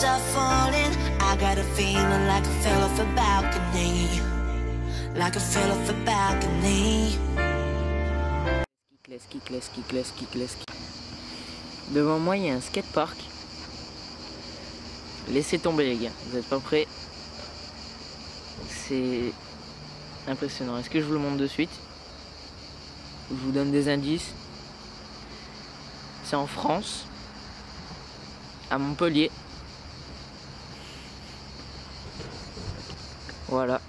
skies are falling. I got a feeling like I fell off a balcony. Like I fell off a balcony. Ski. Devant moi il y a un skatepark. Laissez tomber les gars, vous êtes pas prêts? C'est impressionnant. Est-ce que je vous le montre de suite? Je vous donne des indices. C'est en France, à Montpellier. Voilà,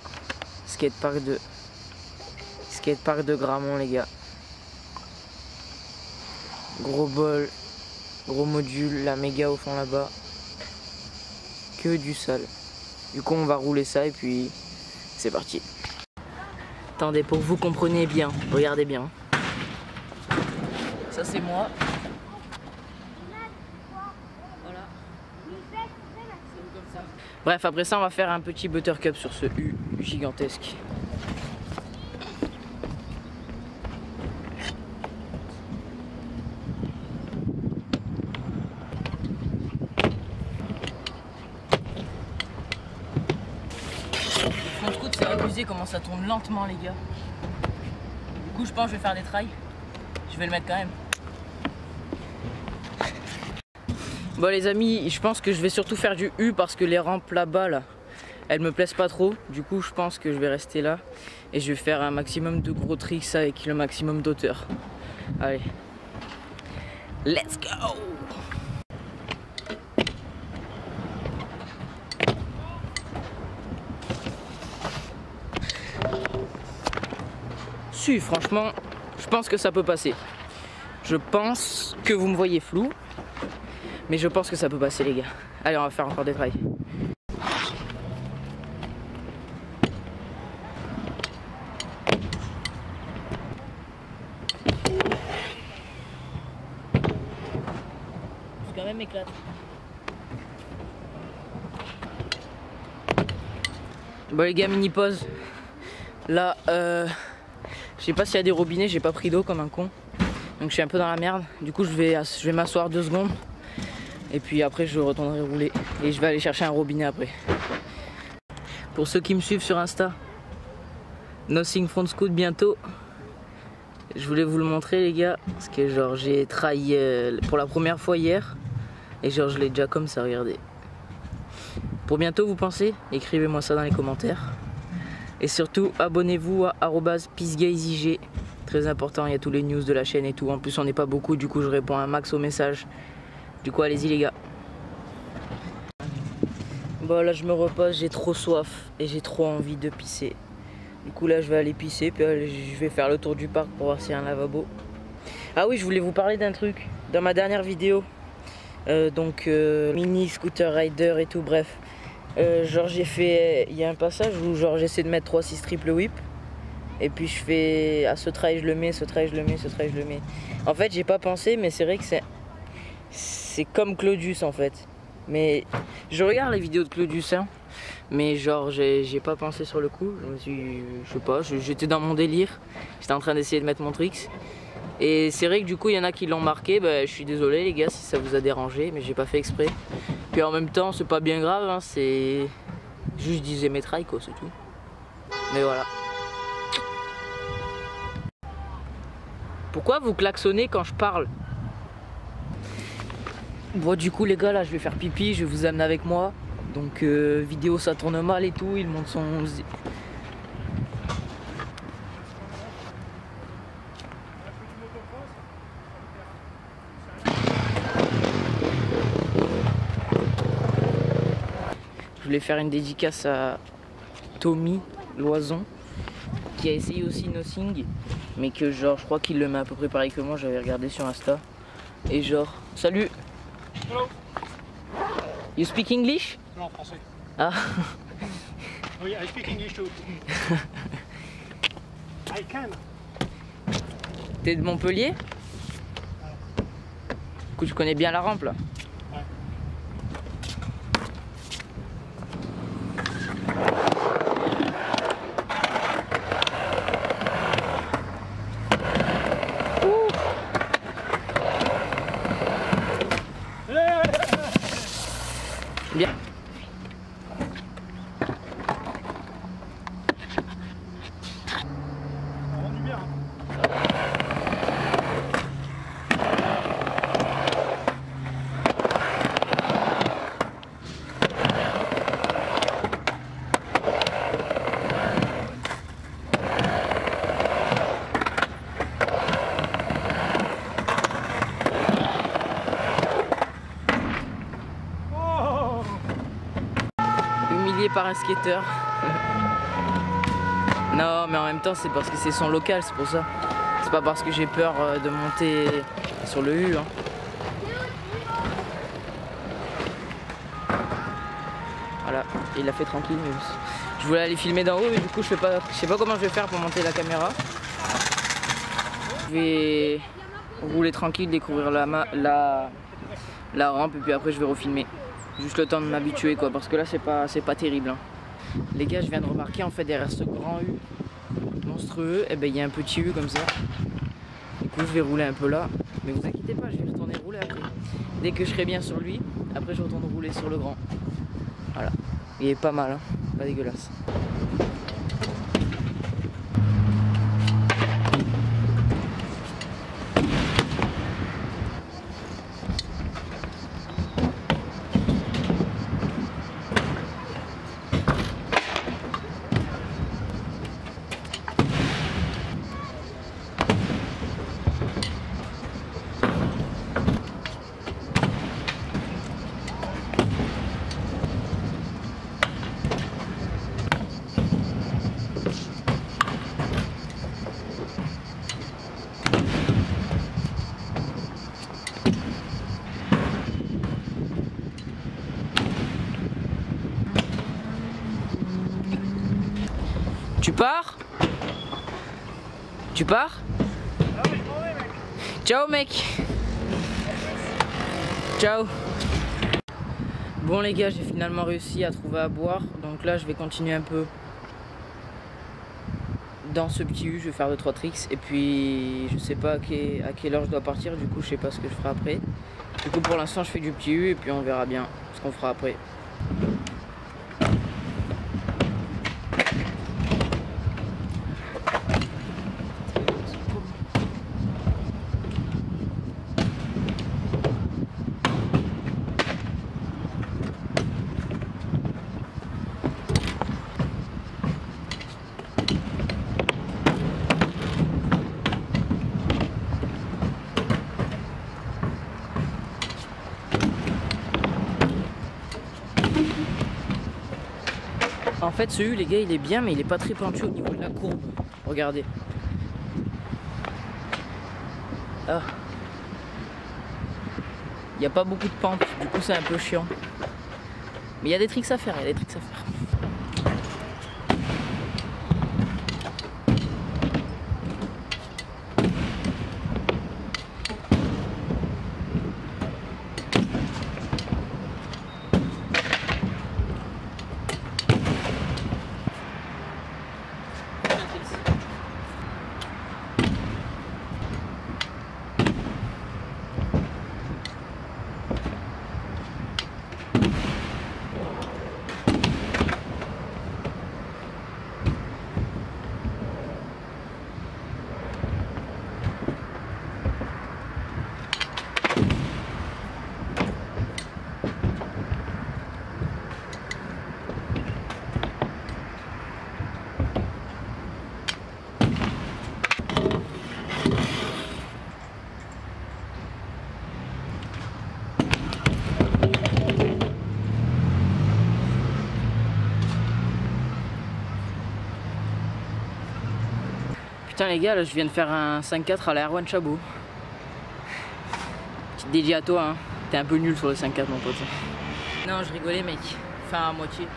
skatepark de Gramont les gars. Gros bol, gros module, la méga au fond là-bas. Que du sale. Du coup on va rouler ça et puis c'est parti. Attendez, pour que vous compreniez bien, regardez bien. Ça c'est moi. Voilà. Bref, après ça on va faire un petit buttercup sur ce U gigantesque. Le front scoot c'est abusé comment ça tourne lentement les gars. Du coup je pense que je vais faire des trails. Je vais le mettre quand même. Bon les amis, je pense que je vais surtout faire du U parce que les rampes là-bas là, elles me plaisent pas trop. Du coup je pense que je vais rester là et je vais faire un maximum de gros tricks avec le maximum d'auteur. Allez, let's go! Si, franchement, je pense que ça peut passer. Je pense que vous me voyez flou, mais je pense que ça peut passer les gars. Allez, on va faire encore des trails. C'est quand même éclate. Bon les gars, mini pause. Là, je sais pas s'il y a des robinets, j'ai pas pris d'eau comme un con. Donc je suis un peu dans la merde. Du coup je vais m'asseoir 2 secondes. Et puis après je retournerai rouler. Et je vais aller chercher un robinet après. Pour ceux qui me suivent sur Insta, Nothing Front Scoot bientôt. Je voulais vous le montrer les gars. Parce que genre j'ai trahi pour la première fois hier. Et genre je l'ai déjà comme ça, regardez. Pour bientôt vous pensez? Écrivez-moi ça dans les commentaires. Et surtout abonnez-vous à @peaceguyzig. Très important, il y a tous les news de la chaîne et tout. En plus on n'est pas beaucoup, du coup je réponds un max aux messages. Du coup allez-y les gars. Bon là je me repose, j'ai trop soif et j'ai trop envie de pisser. Du coup là je vais aller pisser, puis je vais faire le tour du parc pour voir s'il y a un lavabo. Ah oui, je voulais vous parler d'un truc. Dans ma dernière vidéo, mini scooter rider et tout, bref. Genre j'ai fait, il y a un passage où genre j'essaie de mettre 3-6 triple whip. Et puis je fais, à ce trail je le mets, ce trail je le mets, ce trail je le mets. En fait j'ai pas pensé, mais c'est vrai que c'est comme Claudius en fait. Mais je regarde les vidéos de Claudius hein, mais genre j'ai pas pensé sur le coup. Je me suis, je sais pas, j'étais dans mon délire. J'étais en train d'essayer de mettre mon tricks. Et c'est vrai que du coup il y en a qui l'ont marqué. Bah, je suis désolé les gars si ça vous a dérangé, mais j'ai pas fait exprès. Puis en même temps c'est pas bien grave hein, c'est juste je disais mes trails quoi, c'est tout. Mais voilà. Pourquoi vous klaxonnez quand je parle? Bon du coup les gars là je vais faire pipi, je vais vous amener avec moi. Donc vidéo ça tourne mal et tout, il monte son... Je voulais faire une dédicace à Tommy Loison qui a essayé aussi Nothing, mais que genre je crois qu'il le met à peu près pareil que moi, j'avais regardé sur Insta. Et genre, salut. Hello. You speak English? Non, français. Ah. Oui, I speak English too. I can. T'es de Montpellier? Du coup tu connais bien la rampe là? Ouais. Bien. humilié par un skater. Non, mais en même temps, c'est parce que c'est son local, c'est pour ça. C'est pas parce que j'ai peur de monter sur le U. Hein. Voilà, et il l'a fait tranquille. Mais je voulais aller filmer d'en haut, mais du coup, je sais pas comment je vais faire pour monter la caméra. Je vais rouler tranquille, découvrir la rampe, et puis après, je vais refilmer. Juste le temps de m'habituer, quoi, parce que là, c'est pas terrible. Hein. Les gars, je viens de remarquer, en fait, derrière ce grand U monstrueux, eh ben, il y a un petit U comme ça. Du coup, je vais rouler un peu là. Mais vous inquiétez pas, je vais retourner rouler après. Dès que je serai bien sur lui, après, je retourne rouler sur le grand. Voilà. Il est pas mal, hein. Pas dégueulasse. Tu pars? Tu pars? Ciao mec. Ciao. Bon les gars, j'ai finalement réussi à trouver à boire. Donc là je vais continuer un peu dans ce petit U, je vais faire 2-3 tricks. Et puis je sais pas à quelle heure je dois partir, du coup je sais pas ce que je ferai après. Du coup pour l'instant je fais du petit U et puis on verra bien ce qu'on fera après. En fait ce U les gars il est bien mais il est pas très pentu au niveau de la courbe. Regardez. Ah. Il n'y a pas beaucoup de pente, du coup c'est un peu chiant. Mais il y a des tricks à faire, Putain les gars, là, je viens de faire un 5-4 à la Erwan Chabot. Petite dédié à toi, hein. T'es un peu nul sur le 5-4 mon pote. Non, je rigolais mec. Enfin à moitié.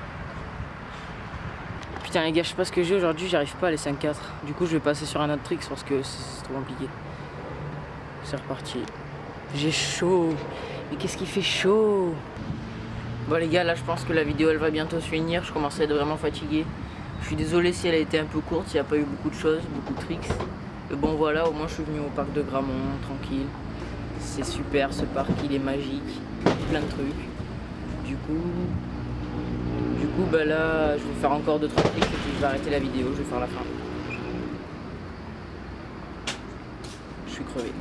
Putain les gars, je sais pas ce que j'ai aujourd'hui, j'arrive pas à les 5-4. Du coup je vais passer sur un autre trick parce que c'est trop compliqué. C'est reparti. J'ai chaud. Mais qu'est-ce qui fait chaud? Bon les gars, là je pense que la vidéo elle va bientôt se finir. Je commence à être vraiment fatigué. Je suis désolé si elle a été un peu courte, il n'y a pas eu beaucoup de choses, beaucoup de tricks. Mais bon voilà, au moins je suis venu au parc de Gramont, tranquille. C'est super ce parc, il est magique, plein de trucs. Du coup bah là je vais faire encore 2-3 tricks et puis je vais arrêter la vidéo, je vais faire la fin. Je suis crevé.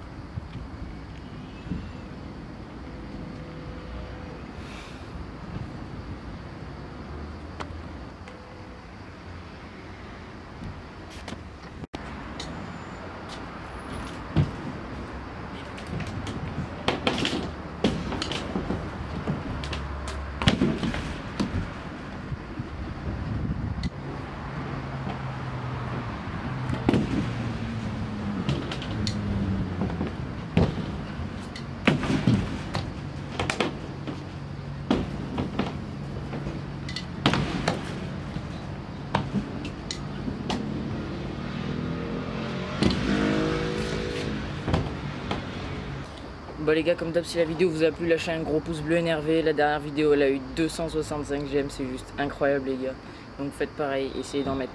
Bon les gars, comme d'hab, si la vidéo vous a plu, lâchez un gros pouce bleu énervé. La dernière vidéo elle a eu 265 j'aime, c'est juste incroyable les gars. Donc faites pareil, essayez d'en mettre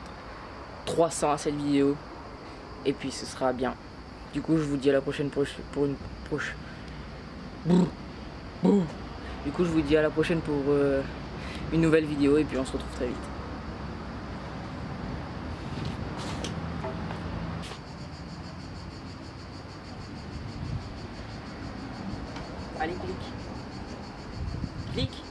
300 à cette vidéo. Et puis ce sera bien. Du coup je vous dis à la prochaine pour une prochaine. Du coup je vous dis à la prochaine pour une nouvelle vidéo et puis on se retrouve très vite. Allez, clique. Clique.